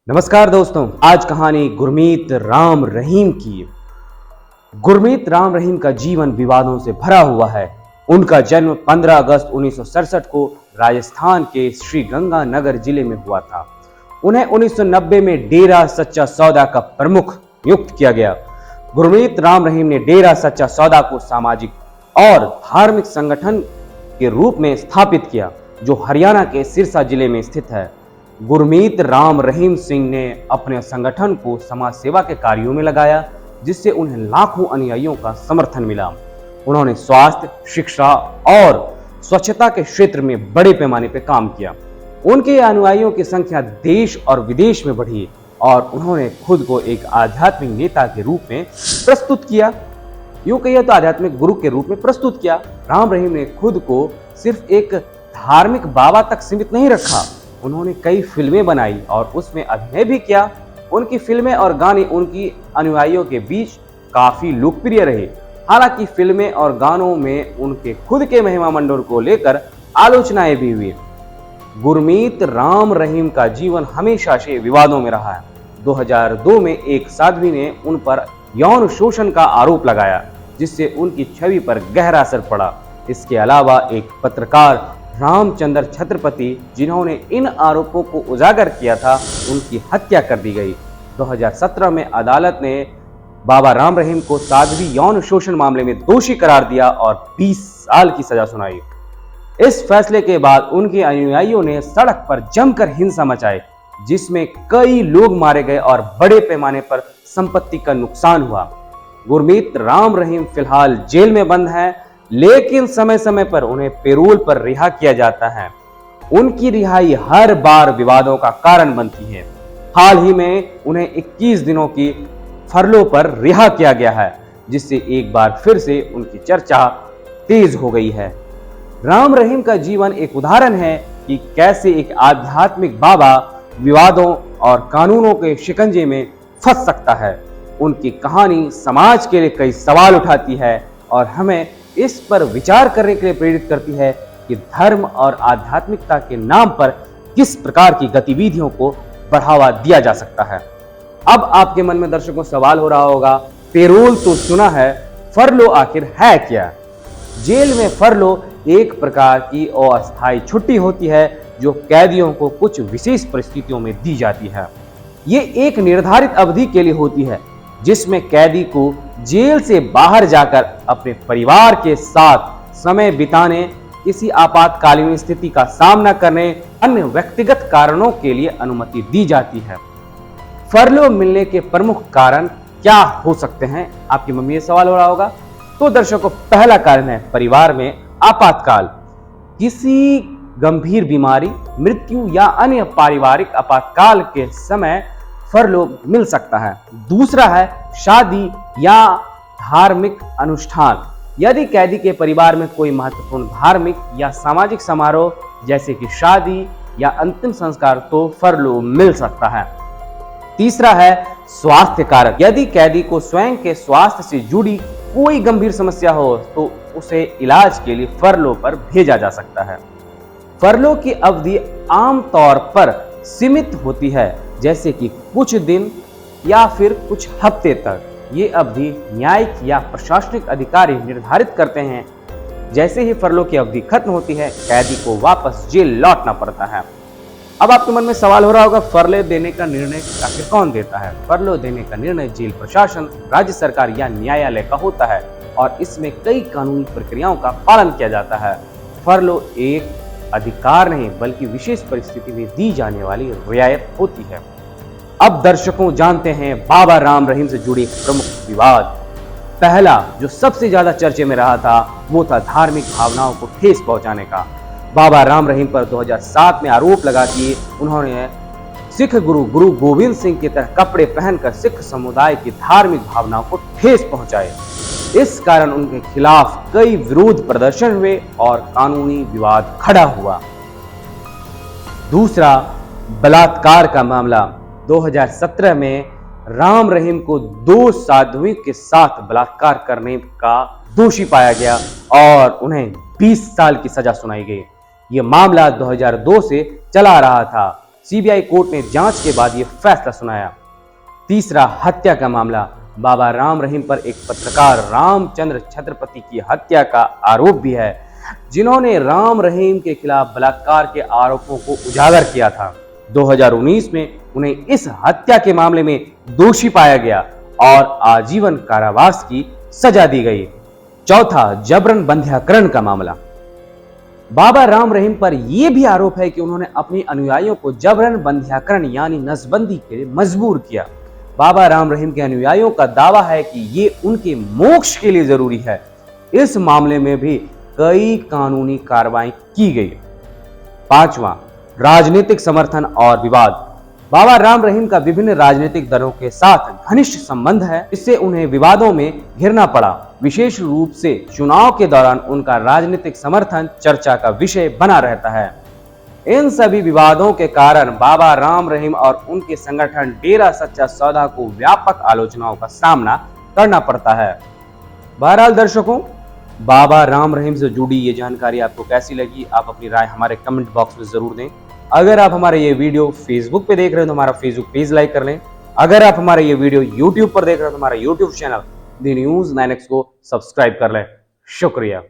नमस्कार दोस्तों, आज कहानी गुरमीत राम रहीम की। गुरमीत राम रहीम का जीवन विवादों से भरा हुआ है। उनका जन्म 15 अगस्त 1967 को राजस्थान के श्री गंगानगर जिले में हुआ था। उन्हें 1990 में डेरा सच्चा सौदा का प्रमुख नियुक्त किया गया। गुरमीत राम रहीम ने डेरा सच्चा सौदा को सामाजिक और धार्मिक संगठन के रूप में स्थापित किया, जो हरियाणा के सिरसा जिले में स्थित है। गुरमीत राम रहीम सिंह ने अपने संगठन को समाज सेवा के कार्यों में लगाया, जिससे उन्हें लाखों अनुयायियों का समर्थन मिला। उन्होंने स्वास्थ्य, शिक्षा और स्वच्छता के क्षेत्र में बड़े पैमाने पर काम किया। उनके अनुयायियों की संख्या देश और विदेश में बढ़ी और उन्होंने खुद को एक आध्यात्मिक नेता के रूप में प्रस्तुत किया। यूं कहिए तो आध्यात्मिक गुरु के रूप में प्रस्तुत किया। राम रहीम ने खुद को सिर्फ एक धार्मिक बाबा तक सीमित नहीं रखा। उन्होंने कई फिल्में बनाई और उसमें अभिनय भी किया। उनकी फिल्में और गाने उनकी अनुयायियों के बीच काफी लोकप्रिय रहे। हालांकि फिल्में और गानों में उनके खुद के महिमा मंडल को लेकर आलोचनाएं भी हुई। गुरमीत राम रहीम का जीवन हमेशा से विवादों में रहा है। 2002 में एक साध्वी ने उन पर यौन शोषण का आरोप लगाया, जिससे उनकी छवि पर गहरा असर पड़ा। इसके अलावा एक पत्रकार रामचंद्र छत्रपति, जिन्होंने इन आरोपों को उजागर किया था, उनकी हत्या कर दी गई। 2017 में अदालत ने बाबा राम रहीम को साध्वी यौन शोषण मामले में दोषी करार दिया और 20 साल की सजा सुनाई। इस फैसले के बाद उनके अनुयायियों ने सड़क पर जमकर हिंसा मचाई, जिसमें कई लोग मारे गए और बड़े पैमाने पर संपत्ति का नुकसान हुआ। गुरमीत राम रहीम फिलहाल जेल में बंद है, लेकिन समय समय पर उन्हें पैरोल पर रिहा किया जाता है। उनकी रिहाई हर बार विवादों का कारण बनती है। हाल ही में उन्हें 21 दिनों की फरलो पर रिहा किया गया है, जिससे एक बार फिर से उनकी चर्चा तेज हो गई है। राम रहीम का जीवन एक उदाहरण है कि कैसे एक आध्यात्मिक बाबा विवादों और कानूनों के शिकंजे में फंस सकता है। उनकी कहानी समाज के लिए कई सवाल उठाती है और हमें इस पर विचार करने के लिए प्रेरित करती है कि धर्म और आध्यात्मिकता के नाम पर किस प्रकार की गतिविधियों को बढ़ावा दिया जा सकता है। अब आपके मन में दर्शकों सवाल हो रहा होगा, पैरोल तो सुना है, फरलो आखिर है क्या? जेल में फरलो एक प्रकार की अस्थायी छुट्टी होती है, जो कैदियों को कुछ विशेष परिस्थितियों में दी जाती है। ये एक निर्धारित अवधि के लिए होती है, जिसमें कैदी को जेल से बाहर जाकर अपने परिवार के साथ समय बिताने, किसी आपातकालीन स्थिति का सामना करने, अन्य व्यक्तिगत कारणों के लिए अनुमति दी जाती है। फरलो मिलने के प्रमुख कारण क्या हो सकते हैं? आपके मन में ये सवाल हो रहा होगा। तो दर्शकों, पहला कारण है परिवार में आपातकाल। किसी गंभीर बीमारी, मृत्यु या अन्य पारिवारिक आपातकाल के समय फरलो मिल सकता है। दूसरा है शादी या धार्मिक अनुष्ठान। यदि कैदी के परिवार में कोई महत्वपूर्ण धार्मिक या सामाजिक समारोह जैसे कि शादी या अंतिम संस्कार, तो फरलो मिल सकता है। तीसरा है स्वास्थ्य कारक। यदि कैदी को स्वयं के स्वास्थ्य से जुड़ी कोई गंभीर समस्या हो, तो उसे इलाज के लिए फरलो पर भेजा जा सकता है। फरलो की अवधि आमतौर पर सीमित होती है, जैसे कि कुछ दिन या फिर कुछ हफ्ते तक। ये अवधि न्यायिक या प्रशासनिक अधिकारी निर्धारित करते हैं। जैसे ही फरलो की अवधि खत्म होती है, कैदी को वापस जेल लौटना पड़ता है। अब आपके मन में सवाल हो रहा होगा, फरलो देने का निर्णय आखिर कौन देता है? फरलो देने का निर्णय जेल प्रशासन, राज्य सरकार या न्यायालय का होता है और इसमें कई कानूनी प्रक्रियाओं का पालन किया जाता है। फरलो एक अधिकार नहीं, बल्कि विशेष परिस्थिति में दी जाने वाली रियायत होती है। अब दर्शकों, जानते हैं बाबा राम रहीम से जुड़े प्रमुख विवाद। पहला, जो सबसे ज्यादा चर्चे में रहा था, वो था धार्मिक भावनाओं को ठेस पहुंचाने का। बाबा राम रहीम पर 2007 में आरोप लगा कि उन्होंने सिख गुरु गोविंद सिंह की तरह कपड़े पहनकर सिख समुदाय की धार्मिक भावनाओं को ठेस पहुंचाए। इस कारण उनके खिलाफ कई विरोध प्रदर्शन हुए और कानूनी विवाद खड़ा हुआ। दूसरा, बलात्कार का मामला। 2017 में राम रहीम को 2 साधुओं के साथ बलात्कार करने का दोषी पाया गया और उन्हें 20 साल की सजा सुनाई गई। यह मामला 2002 से चला आ रहा था। सीबीआई कोर्ट ने जांच के बाद यह फैसला सुनाया। तीसरा, हत्या का मामला। बाबा राम रहीम पर एक पत्रकार रामचंद्र छत्रपति की हत्या का आरोप भी है, जिन्होंने राम रहीम के खिलाफ बलात्कार के आरोपों को उजागर किया था। 2019 में उन्हें इस हत्या के मामले में दोषी पाया गया और आजीवन कारावास की सजा दी गई। चौथा, जबरन बंध्याकरण का मामला। बाबा राम रहीम पर यह भी आरोप है कि उन्होंने अपनी अनुयायियों को जबरन बंध्याकरण यानी नसबंदी के लिए मजबूर किया। बाबा राम रहीम के अनुयायियों का दावा है कि ये उनके मोक्ष के लिए जरूरी है। इस मामले में भी कई कानूनी कार्रवाई की गई। पांचवा, राजनीतिक समर्थन और विवाद। बाबा राम रहीम का विभिन्न राजनीतिक दलों के साथ घनिष्ठ संबंध है, इससे उन्हें विवादों में घिरना पड़ा। विशेष रूप से चुनाव के दौरान उनका राजनीतिक समर्थन चर्चा का विषय बना रहता है। इन सभी विवादों के कारण बाबा राम रहीम और उनके संगठन डेरा सच्चा सौदा को व्यापक आलोचनाओं का सामना करना पड़ता है। बहरहाल दर्शकों, बाबा राम रहीम से जुड़ी ये जानकारी आपको कैसी लगी, आप अपनी राय हमारे कमेंट बॉक्स में जरूर दें। अगर आप हमारे ये वीडियो फेसबुक पे देख रहे हैं तो हमारा फेसबुक पेज लाइक कर लें। अगर आप हमारे ये वीडियो यूट्यूब पर देख रहे हैं तो हमारा YouTube channel the news 9X को सब्सक्राइब कर लें। शुक्रिया।